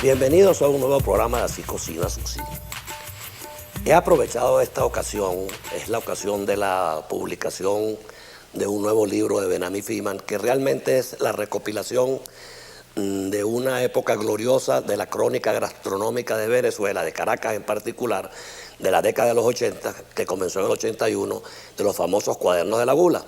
Bienvenidos a un nuevo programa de Así Cocina Susi. He aprovechado esta ocasión, es la ocasión de la publicación de un nuevo libro de Benami Feeman, que realmente es la recopilación de una época gloriosa de la crónica gastronómica de Venezuela, de Caracas en particular, de la década de los 80, que comenzó en el 81, de los famosos Cuadernos de la Gula.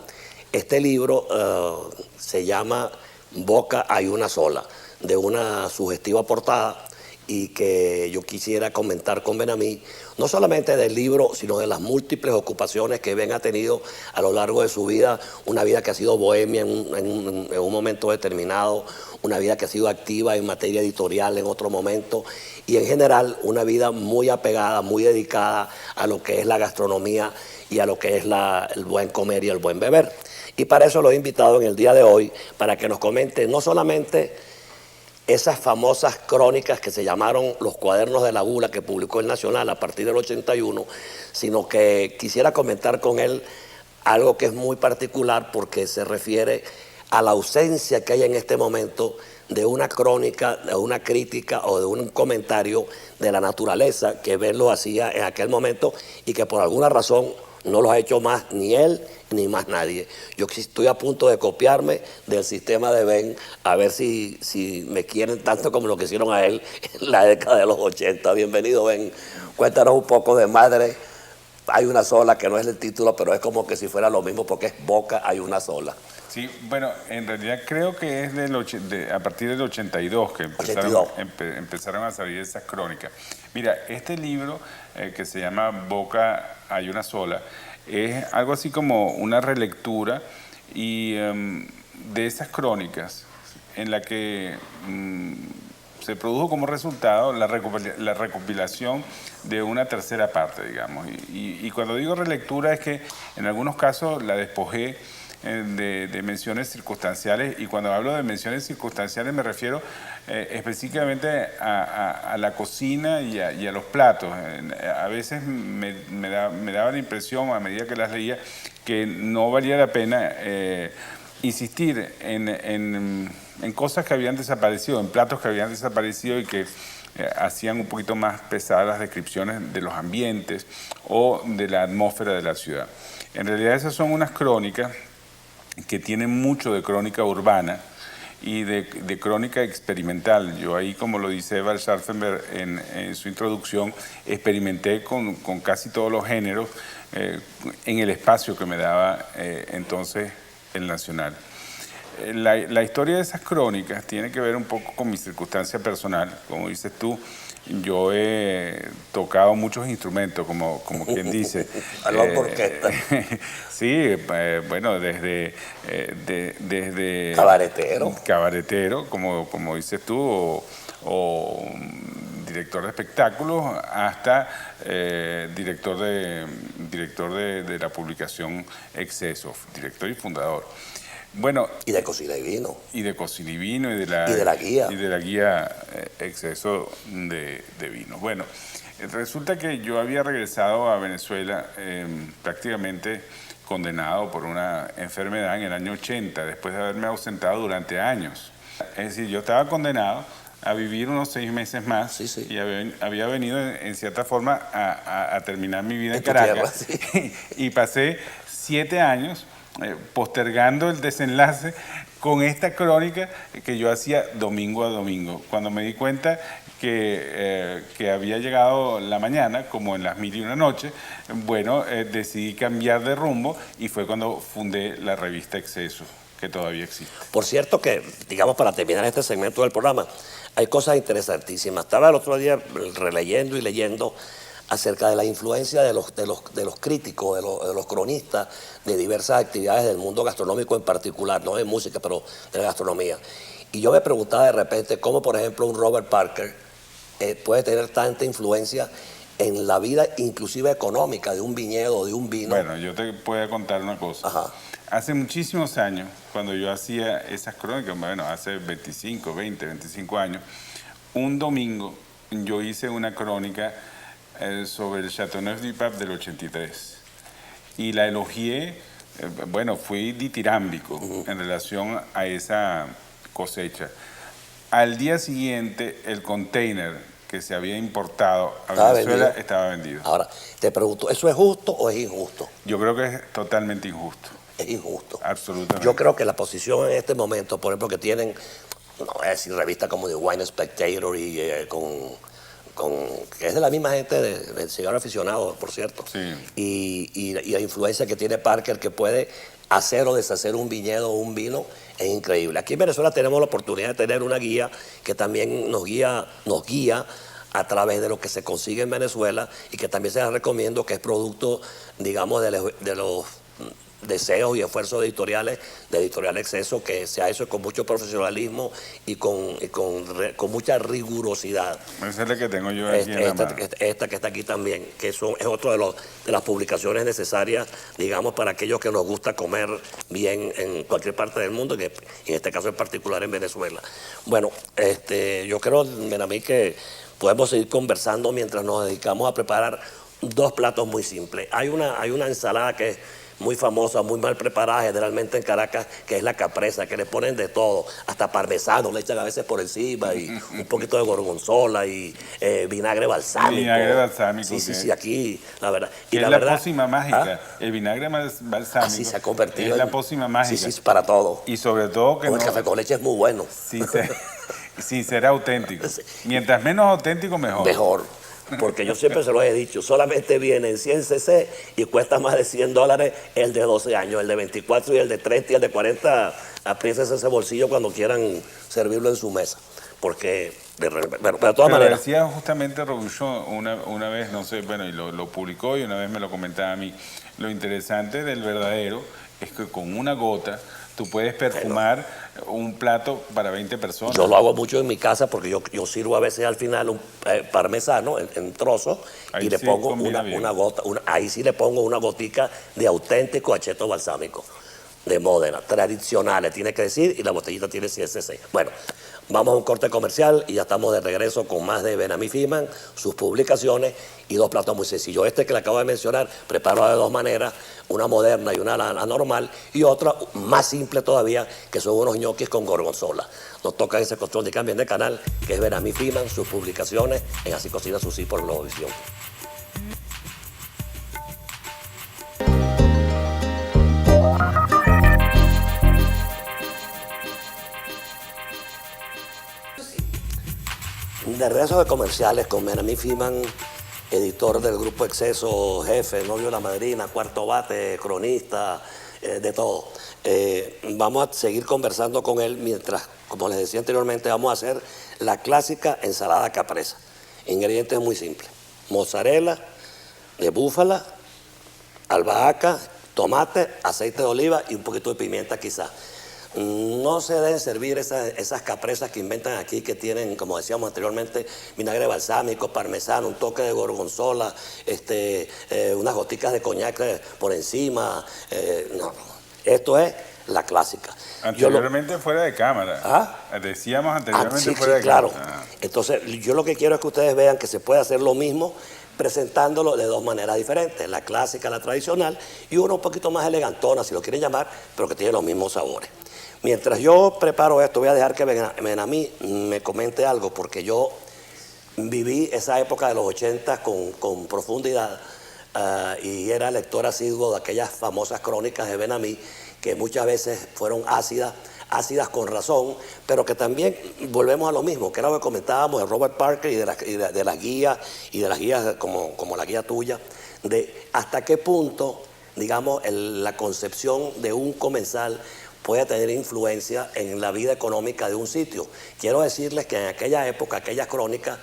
Este libro se llama Boca hay una sola, de una sugestiva portada, y que yo quisiera comentar con Benami, no solamente del libro, sino de las múltiples ocupaciones que Ben ha tenido a lo largo de su vida, una vida que ha sido bohemia en un momento determinado, una vida que ha sido activa en materia editorial en otro momento, y en general una vida muy apegada, muy dedicada a lo que es la gastronomía y a lo que es el buen comer y el buen beber. Y para eso lo he invitado en el día de hoy, para que nos comente no solamente esas famosas crónicas que se llamaron Los Cuadernos de la Gula, que publicó el Nacional a partir del 81, sino que quisiera comentar con él algo que es muy particular porque se refiere a la ausencia que hay en este momento de una crónica, de una crítica o de un comentario de la naturaleza que Ben lo hacía en aquel momento y que por alguna razón no lo ha hecho más ni él ni más nadie. Yo estoy a punto de copiarme del sistema de Ben, a ver si me quieren tanto como lo que hicieron a él en la década de los 80. Bienvenido, Ben. Cuéntanos un poco de Madre hay una sola, que no es el título, pero es como que si fuera lo mismo porque es Boca hay una sola. Sí, bueno, en realidad creo que es a partir del 82 que empezaron a salir esas crónicas. Mira, este libro que se llama Boca hay una sola, es algo así como una relectura y de esas crónicas en la que se produjo como resultado la recopilación de una tercera parte, digamos. Y cuando digo relectura es que en algunos casos la despojé de menciones circunstanciales, y cuando hablo de menciones circunstanciales me refiero específicamente a la cocina y a los platos. A veces me daba la impresión, a medida que las leía, que no valía la pena insistir en cosas que habían desaparecido, en platos que habían desaparecido y que hacían un poquito más pesadas las descripciones de los ambientes o de la atmósfera de la ciudad. En realidad esas son unas crónicas que tienen mucho de crónica urbana y de crónica experimental. Yo ahí, como lo dice Eva Scharfenberg en su introducción, experimenté con casi todos los géneros en el espacio que me daba entonces el Nacional. La historia de esas crónicas tiene que ver un poco con mi circunstancia personal. Como dices tú, yo he tocado muchos instrumentos, como quien dice. Orquesta. Sí, bueno, desde cabaretero, como dices tú, o director de espectáculos, hasta director de la publicación Exceso, director y fundador. Bueno, y de Cocina y Vino. Y de Cocina y Vino, y de la guía. Y de la guía Exceso de Vino. Bueno, resulta que yo había regresado a Venezuela prácticamente condenado por una enfermedad en el año 80, después de haberme ausentado durante años. Es decir, yo estaba condenado a vivir unos 6 meses más. Sí, sí. Y había venido en cierta forma a terminar mi vida en Caracas. Tierra, sí. Y pasé 7 años postergando el desenlace con esta crónica que yo hacía domingo a domingo. Cuando me di cuenta que había llegado la mañana, como en las 1001 noches, bueno, decidí cambiar de rumbo y fue cuando fundé la revista Exceso, que todavía existe. Por cierto que, digamos, para terminar este segmento del programa, hay cosas interesantísimas. Estaba el otro día releyendo y leyendo acerca de la influencia de los críticos, de los cronistas de diversas actividades del mundo gastronómico en particular, no de música, pero de la gastronomía. Y yo me preguntaba de repente cómo, por ejemplo, un Robert Parker puede tener tanta influencia en la vida inclusive económica de un viñedo, de un vino. Bueno, yo te puedo contar una cosa. Ajá. Hace muchísimos años, cuando yo hacía esas crónicas, bueno, hace 25 años, un domingo yo hice una crónica sobre el Châteauneuf-du-Pape del 83. Y la elogié, bueno, fui ditirámbico en relación a esa cosecha. al día siguiente el container que se había importado a Venezuela estaba vendido. Ahora, te pregunto, ¿eso es justo o es injusto? Yo creo que es totalmente injusto. Es injusto. Absolutamente. Yo creo que la posición en este momento, por ejemplo, que tienen, no voy a decir revistas como The Wine Spectator y que es de la misma gente del cigarro aficionado, por cierto, sí. y la influencia que tiene Parker, que puede hacer o deshacer un viñedo o un vino, es increíble. Aquí en Venezuela tenemos la oportunidad de tener una guía que también nos guía a través de lo que se consigue en Venezuela y que también se la recomiendo, que es producto, digamos, de los deseos y esfuerzos editoriales de Editorial Exceso, que se ha hecho con mucho profesionalismo y con mucha rigurosidad. Esa es la que tengo yo aquí en la mano. Esta que está aquí también, que es otro de las publicaciones necesarias, digamos, para aquellos que nos gusta comer bien en cualquier parte del mundo, y en este caso en particular en Venezuela. Bueno, yo creo, Benamí, que podemos seguir conversando mientras nos dedicamos a preparar dos platos muy simples. Hay una ensalada que es muy famosa, muy mal preparada, generalmente en Caracas, que es la capresa, que le ponen de todo, hasta parmesano, le echan a veces por encima, y un poquito de gorgonzola y vinagre balsámico. Vinagre balsámico. Sí, aquí, la verdad. Y es la pócima mágica. El vinagre balsámico. Así se ha convertido. Es la pócima mágica. Sí, para todo. Y sobre todo que el café con leche es muy bueno. Sí, será auténtico. Mientras menos auténtico, mejor. Mejor. Porque yo siempre se lo he dicho, solamente viene en 100 cc y cuesta más de $100 el de 12 años, el de 24 y el de 30 y el de 40, apriétense ese bolsillo cuando quieran servirlo en su mesa. Porque, bueno, de todas maneras... decía justamente Robuchon una vez, no sé, bueno, y lo publicó y una vez me lo comentaba a mí, lo interesante del verdadero es que con una gota tú puedes perfumar un plato para 20 personas. Yo lo hago mucho en mi casa porque yo sirvo a veces al final un parmesano en trozos y le pongo una gota, ahí sí le pongo una gotica de auténtico acheto balsámico de Módena, tradicionales, tiene que decir, y la botellita tiene 100 cc. Bueno, vamos a un corte comercial y ya estamos de regreso con más de Benamí Fishman, sus publicaciones y dos platos muy sencillos. Este que le acabo de mencionar, preparo de dos maneras, una moderna y una normal, y otra más simple todavía, que son unos ñoquis con gorgonzola. Nos toca ese control de cambio de canal, que es Benamí Fishman, sus publicaciones en Así Cocina Susi por Globovisión. De regreso de comerciales con Benamí Fishman, editor del Grupo Exceso, jefe, novio de la madrina, cuarto bate, cronista, de todo. Vamos a seguir conversando con él mientras, como les decía anteriormente, vamos a hacer la clásica ensalada capresa. Ingredientes muy simples: mozzarella de búfala, albahaca, tomate, aceite de oliva y un poquito de pimienta quizás. No se deben servir esas capresas que inventan aquí, que tienen, como decíamos anteriormente, vinagre balsámico, parmesano, un toque de gorgonzola, unas goticas de coñac por encima. No, esto es la clásica. Anteriormente fuera de cámara. Decíamos anteriormente fuera de cámara. Claro. Entonces, yo lo que quiero es que ustedes vean que se puede hacer lo mismo presentándolo de dos maneras diferentes, la clásica, la tradicional, y una un poquito más elegantona, si lo quieren llamar, pero que tiene los mismos sabores. Mientras yo preparo esto, voy a dejar que Benamí me comente algo, porque yo viví esa época de los 80 con profundidad y era lector asiduo de aquellas famosas crónicas de Benamí, que muchas veces fueron ácidas con razón, pero que también volvemos a lo mismo, que era lo que comentábamos de Robert Parker y de las guías como la guía tuya, de hasta qué punto, digamos, la concepción de un comensal puede tener influencia en la vida económica de un sitio. Quiero decirles que en aquella época, aquellas crónicas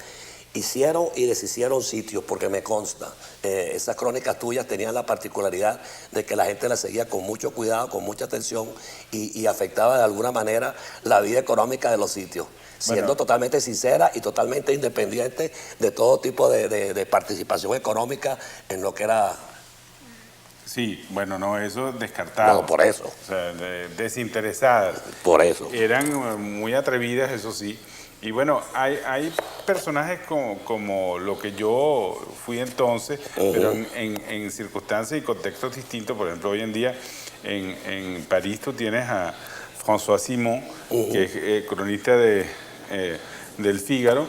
hicieron y deshicieron sitios, porque me consta, esas crónicas tuyas tenían la particularidad de que la gente las seguía con mucho cuidado, con mucha atención y afectaba de alguna manera la vida económica de los sitios, siendo totalmente sincera y totalmente independiente de todo tipo de participación económica en lo que era... Sí, bueno, no, eso descartado. No, por eso. O sea, desinteresadas. Por eso. Eran muy atrevidas, eso sí. Y bueno, hay personajes como lo que yo fui entonces, pero en circunstancias y contextos distintos. Por ejemplo, hoy en día en París tú tienes a François Simon, que es cronista de del Fígaro,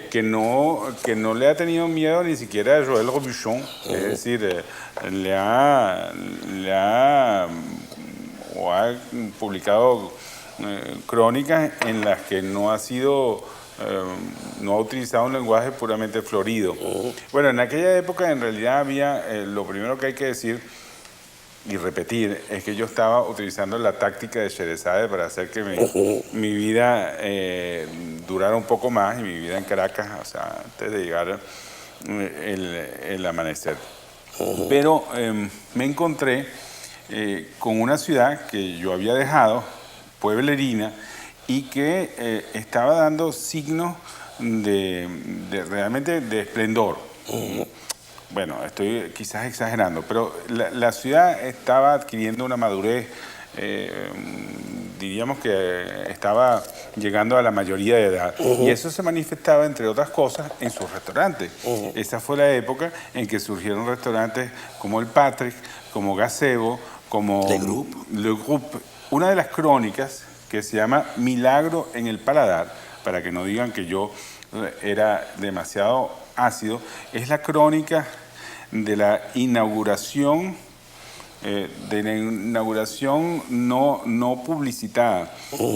que no le ha tenido miedo ni siquiera a Joël Robuchon, es decir, o ha publicado crónicas en las que no ha utilizado un lenguaje puramente florido. Bueno, en aquella época en realidad había, lo primero que hay que decir y repetir, es que yo estaba utilizando la táctica de Sheresade para hacer que mi vida durara un poco más, y mi vida en Caracas, o sea, antes de llegar el amanecer. Pero me encontré con una ciudad que yo había dejado, pueblerina, y que estaba dando signos realmente de esplendor. Bueno, estoy quizás exagerando, pero la ciudad estaba adquiriendo una madurez, diríamos que estaba llegando a la mayoría de edad. Y eso se manifestaba, entre otras cosas, en sus restaurantes. Esa fue la época en que surgieron restaurantes como el Patrick, como Gazebo, como Le Groupe. Una de las crónicas, que se llama Milagro en el paladar, para que no digan que yo era demasiado ácido, es la crónica de la inauguración no publicitada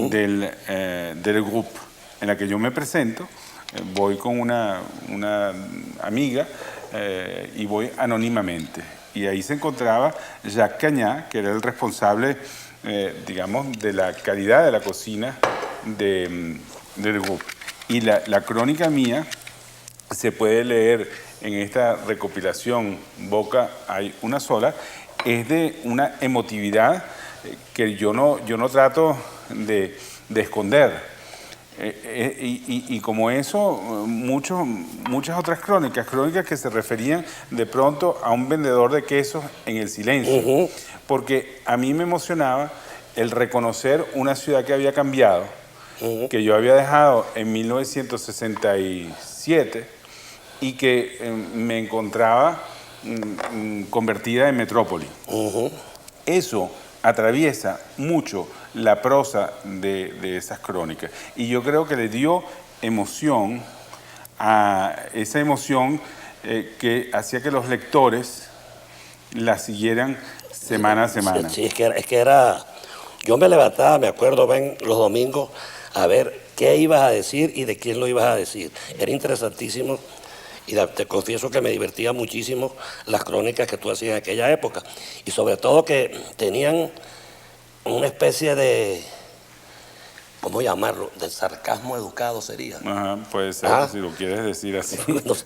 del grupo, en la que yo me presento, voy con una amiga y voy anónimamente. Y ahí se encontraba Jacques Cañat, que era el responsable, digamos, de la calidad de la cocina del grupo. Y la crónica mía se puede leer en esta recopilación Boca hay una sola, es de una emotividad que yo no trato de esconder. Y como eso, muchas otras crónicas que se referían de pronto a un vendedor de quesos en el silencio, porque a mí me emocionaba el reconocer una ciudad que había cambiado, que yo había dejado en 1967 y que me encontraba convertida en metrópoli. Eso atraviesa mucho la prosa de esas crónicas, y yo creo que le dio emoción a esa emoción que hacía que los lectores la siguieran semana a semana. Sí, es que era, yo me levantaba, me acuerdo, los domingos, a ver qué ibas a decir y de quién lo ibas a decir. Era interesantísimo, y te confieso que me divertía muchísimo las crónicas que tú hacías en aquella época, y sobre todo que tenían una especie de, ¿cómo llamarlo?, de sarcasmo educado sería. Ajá, puede ser, si lo quieres decir así. No sé,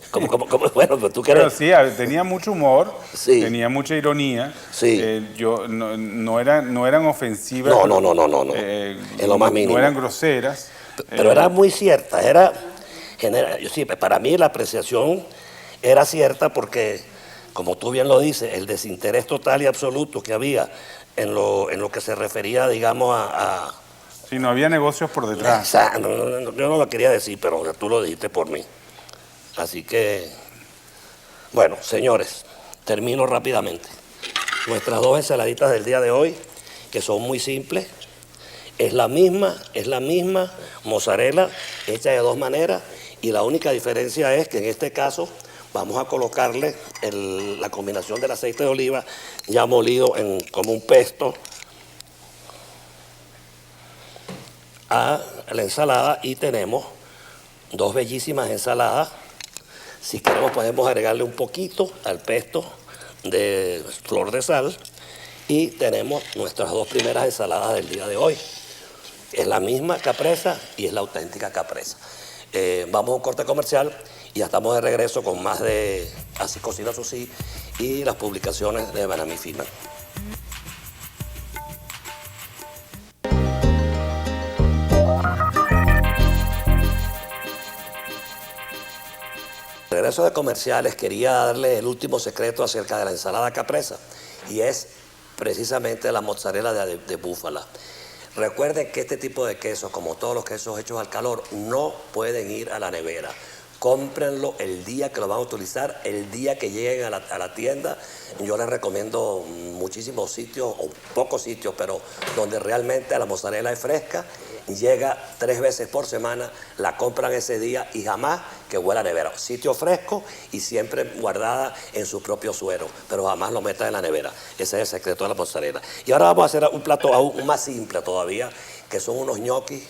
bueno, pero tú quieres. Pero sí, tenía mucho humor, sí, tenía mucha ironía. Sí. No eran ofensivas. No. En lo más mínimo. No eran groseras. Pero era muy cierta, sí, para mí la apreciación era cierta porque, como tú bien lo dices, el desinterés total y absoluto que había en lo que se refería, digamos, a sí, no había negocios por detrás. Yo no lo quería decir, pero tú lo dijiste por mí. Así que, bueno, señores, termino rápidamente. Nuestras dos ensaladitas del día de hoy, que son muy simples, es la misma mozzarella hecha de dos maneras, y la única diferencia es que en este caso vamos a colocarle la combinación del aceite de oliva ya molido como un pesto a la ensalada, y tenemos dos bellísimas ensaladas. Si queremos podemos agregarle un poquito al pesto de flor de sal, y tenemos nuestras dos primeras ensaladas del día de hoy. Es la misma capresa y es la auténtica capresa. Vamos a un corte comercial y ya estamos de regreso con más de Así Cocina Susi y las publicaciones de Ben Ami Freeman. Regreso de comerciales, quería darle el último secreto acerca de la ensalada capresa, y es precisamente la mozzarella de búfala. Recuerden que este tipo de quesos, como todos los quesos hechos al calor, no pueden ir a la nevera. Cómprenlo el día que lo van a utilizar, el día que lleguen a la tienda. Yo les recomiendo muchísimos sitios, o pocos sitios, pero donde realmente la mozzarella es fresca llega 3 veces por semana, la compran ese día y jamás que huela a nevera. Sitio fresco y siempre guardada en su propio suero, pero jamás lo metan en la nevera. Ese es el secreto de la mozzarella. Y ahora vamos a hacer un plato aún más simple todavía, que son unos ñoquis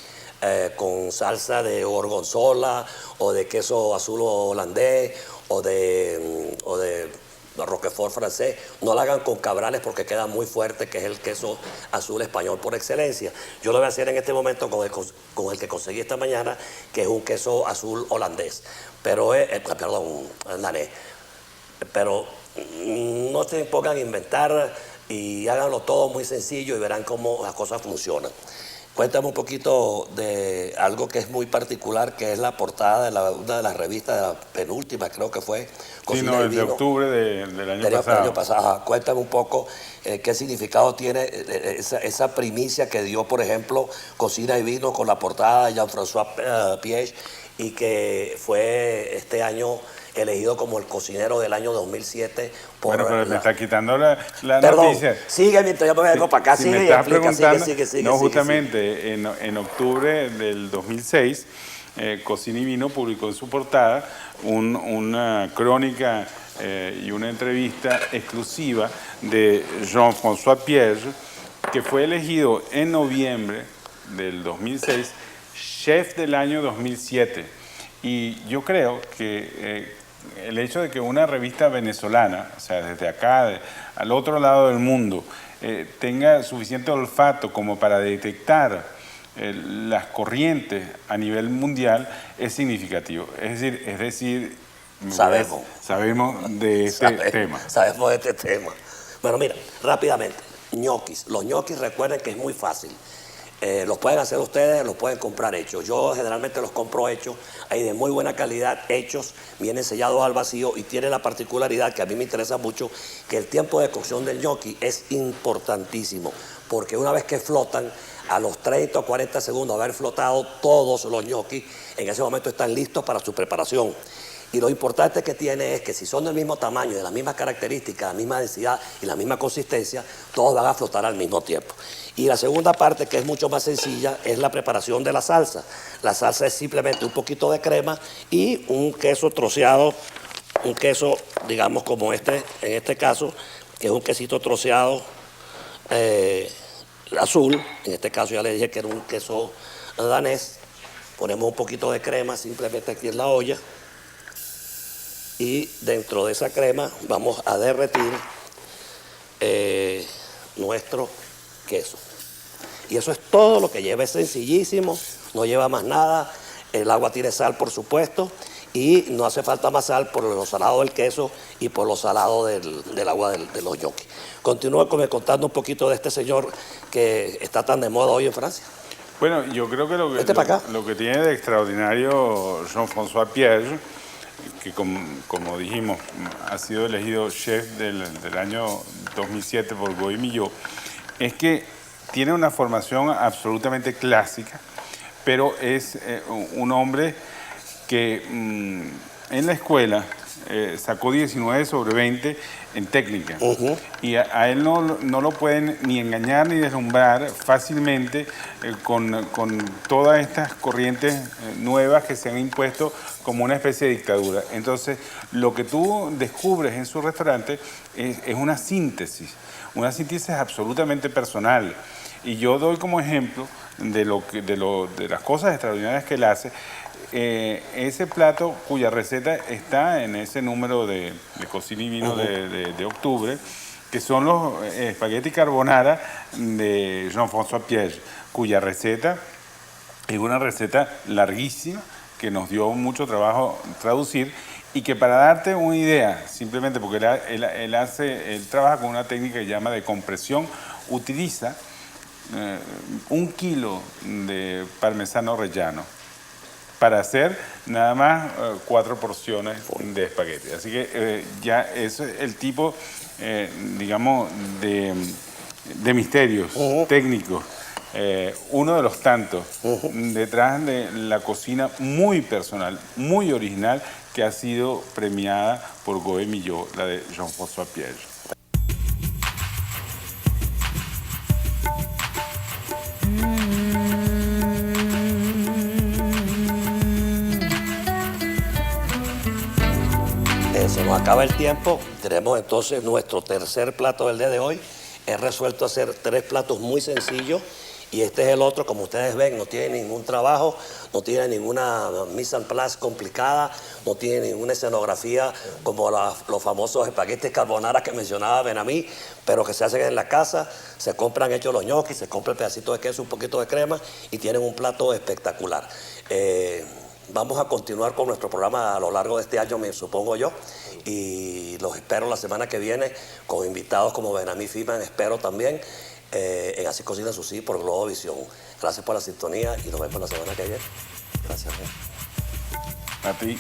con salsa de gorgonzola o de queso azul holandés o de Roquefort francés. No la hagan con cabrales porque queda muy fuerte, que es el queso azul español por excelencia. Yo lo voy a hacer en este momento con el que conseguí esta mañana, que es un queso azul holandés, pero perdón, danés. Pero no se pongan a inventar y háganlo todo muy sencillo y verán cómo las cosas funcionan. Cuéntame un poquito de algo que es muy particular, que es la portada de una de las revistas, de la penúltima, creo que fue. Sí, no, el de octubre del año pasado. Cuéntame un poco qué significado tiene esa primicia que dio, por ejemplo, Cocina y Vino con la portada de Jean-François Piège, y que fue este año elegido como el cocinero del año 2007 por... Bueno, pero me está quitando la Perdón, noticia. Sigue mientras yo me vengo para acá, si sigue me y estás explica, preguntando, sigue. No, justamente en octubre del 2006, Cocina y Vino publicó en su portada una crónica y una entrevista exclusiva de Jean-François Piège, que fue elegido en noviembre del 2006 chef del año 2007. Y yo creo que el hecho de que una revista venezolana, o sea, desde acá, al otro lado del mundo, tenga suficiente olfato como para detectar las corrientes a nivel mundial es significativo. Es decir, sabemos de este tema. Sabemos de este tema. Bueno, mira, rápidamente, ñoquis. Los ñoquis, recuerden que es muy fácil. Los pueden hacer ustedes, los pueden comprar hechos. Yo generalmente los compro hechos, hay de muy buena calidad, hechos, vienen sellados al vacío y tiene la particularidad que a mí me interesa mucho, que el tiempo de cocción del ñoqui es importantísimo, porque una vez que flotan, a los 30 o 40 segundos de haber flotado todos los ñoquis, en ese momento están listos para su preparación. Y lo importante que tiene es que si son del mismo tamaño, de las mismas características, la misma densidad y la misma consistencia, todos van a flotar al mismo tiempo. Y la segunda parte, que es mucho más sencilla, es la preparación de la salsa. La salsa es simplemente un poquito de crema y un queso troceado, un queso, digamos, como en este caso, que es un quesito troceado azul. En este caso ya le dije que era un queso danés. Ponemos un poquito de crema simplemente aquí en la olla. Y dentro de esa crema vamos a derretir nuestro queso. Y eso es todo lo que lleva, es sencillísimo, no lleva más nada. El agua tiene sal, por supuesto, y no hace falta más sal por lo salado del queso y por lo salado del agua de los ñoquis. Continúa contando un poquito de este señor que está tan de moda hoy en Francia. Bueno, yo creo que lo que tiene de extraordinario Jean-François Piège, que como dijimos, ha sido elegido chef del año 2007 por Goy Millot, es que tiene una formación absolutamente clásica, pero es un hombre que en la escuela sacó 19 sobre 20 en técnica. Y a él no lo pueden ni engañar ni deslumbrar fácilmente con todas estas corrientes nuevas que se han impuesto como una especie de dictadura. Entonces, lo que tú descubres en su restaurante es una síntesis absolutamente personal. Y yo doy como ejemplo de las cosas extraordinarias que él hace, ese plato cuya receta está en ese número de Cocina y Vino de octubre, que son los espagueti carbonara de Jean-François Piège, cuya receta es una receta larguísima que nos dio mucho trabajo traducir, y que, para darte una idea, simplemente porque él trabaja con una técnica que llama de compresión, utiliza 1 kilo de parmesano reggiano para hacer nada más 4 porciones de espagueti. Así que ya eso es el tipo, digamos, de misterios técnicos. Uno de los tantos detrás de la cocina muy personal, muy original, que ha sido premiada por Goy Millot, la de Jean-François Piège. Se nos acaba el tiempo. Tenemos entonces nuestro tercer plato del día de hoy. He resuelto hacer 3 platos muy sencillos y este es el otro. Como ustedes ven, no tiene ningún trabajo, no tiene ninguna mise en place complicada, no tiene ninguna escenografía como los famosos espaguetis carbonara que mencionaba Benamí, pero que se hacen en la casa. Se compran hechos los ñoquis, se compra el pedacito de queso, un poquito de crema y tienen un plato espectacular. Vamos a continuar con nuestro programa a lo largo de este año, me supongo yo, y los espero la semana que viene con invitados como Benamí Freeman, espero también, en Así Cocina Susi por Globovisión. Gracias por la sintonía y nos vemos la semana que viene. Gracias. A ti.